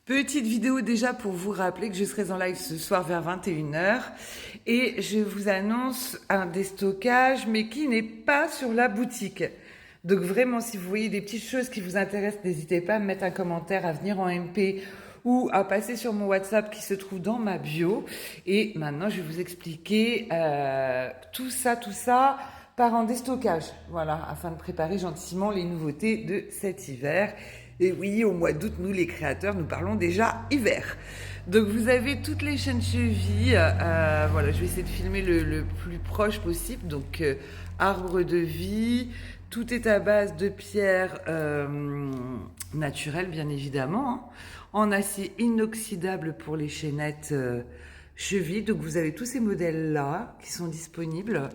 Petite vidéo déjà pour vous rappeler que je serai en live ce soir vers 21h et je vous annonce un déstockage mais qui n'est pas sur la boutique. Donc vraiment, si vous voyez des petites choses qui vous intéressent, n'hésitez pas à me mettre un commentaire, à venir en MP ou à passer sur mon WhatsApp qui se trouve dans ma bio. Et maintenant, je vais vous expliquer tout ça part en déstockage. Voilà, afin de préparer gentiment les nouveautés de cet hiver. Et oui, au mois d'août, nous les créateurs, nous parlons déjà hiver. Donc vous avez toutes les chaînes chevilles. Voilà, je vais essayer de filmer le plus proche possible. Donc arbre de vie, tout est à base de pierres naturelles, bien évidemment, hein, en acier inoxydable pour les chaînettes chevilles. Donc vous avez tous ces modèles-là qui sont disponibles.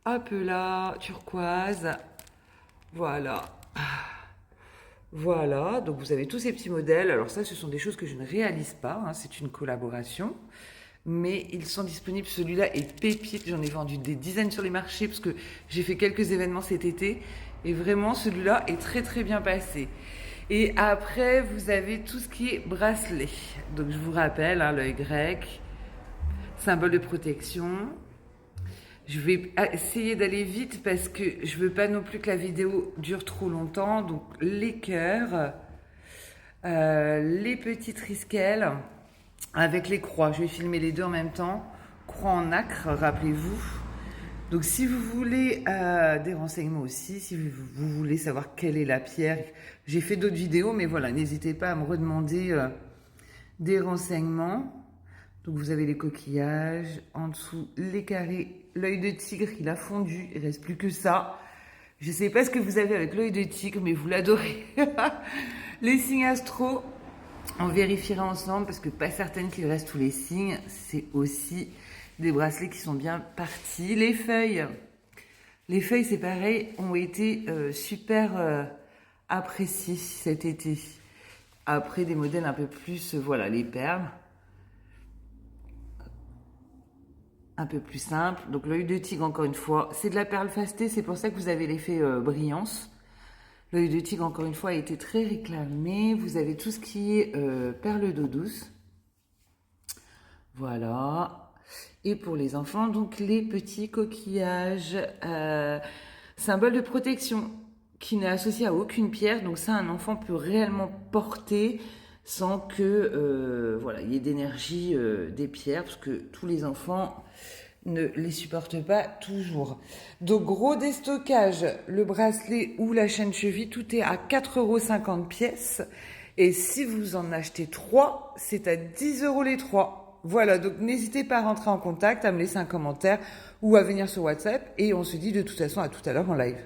Hop là, turquoise, voilà. Voilà, donc vous avez tous ces petits modèles. Alors ça, ce sont des choses que je ne réalise pas, hein, c'est une collaboration. Mais ils sont disponibles, celui-là est pépite, j'en ai vendu des dizaines sur les marchés parce que j'ai fait quelques événements cet été. Et vraiment, celui-là est très très bien passé. Et après, vous avez tout ce qui est bracelet. Donc je vous rappelle, hein, l'œil grec, symbole de protection. Je vais essayer d'aller vite parce que je veux pas non plus que la vidéo dure trop longtemps. Donc les cœurs, les petites risquelles avec les croix. Je vais filmer les deux en même temps. Croix en nacre, rappelez-vous. Donc si vous voulez des renseignements aussi, si vous voulez savoir quelle est la pierre, j'ai fait d'autres vidéos, mais voilà, n'hésitez pas à me redemander des renseignements. Donc vous avez les coquillages, en dessous les carrés, l'œil de tigre, il a fondu, il ne reste plus que ça. Je ne sais pas ce que vous avez avec l'œil de tigre, mais vous l'adorez. Les signes astro, on vérifiera ensemble parce que pas certaine qu'il reste tous les signes. C'est aussi des bracelets qui sont bien partis. Les feuilles c'est pareil, ont été super appréciées cet été. Après des modèles un peu plus, voilà, les perles. Un peu plus simple. Donc l'œil de tigre, encore une fois, c'est de la perle fastée, c'est pour ça que vous avez l'effet brillance. L'œil de tigre, encore une fois, a été très réclamé. Vous avez tout ce qui est perle d'eau douce. Voilà. Et pour les enfants, donc les petits coquillages, symbole de protection qui n'est associé à aucune pierre. Donc ça, un enfant peut réellement porter sans que voilà, il y ait d'énergie des pierres, parce que tous les enfants ne les supportent pas toujours. Donc gros déstockage, le bracelet ou la chaîne cheville, tout est à 4,50 € pièce. Et si vous en achetez 3, c'est à 10 € les 3. Voilà, donc n'hésitez pas à rentrer en contact, à me laisser un commentaire ou à venir sur WhatsApp. Et on se dit de toute façon à tout à l'heure en live.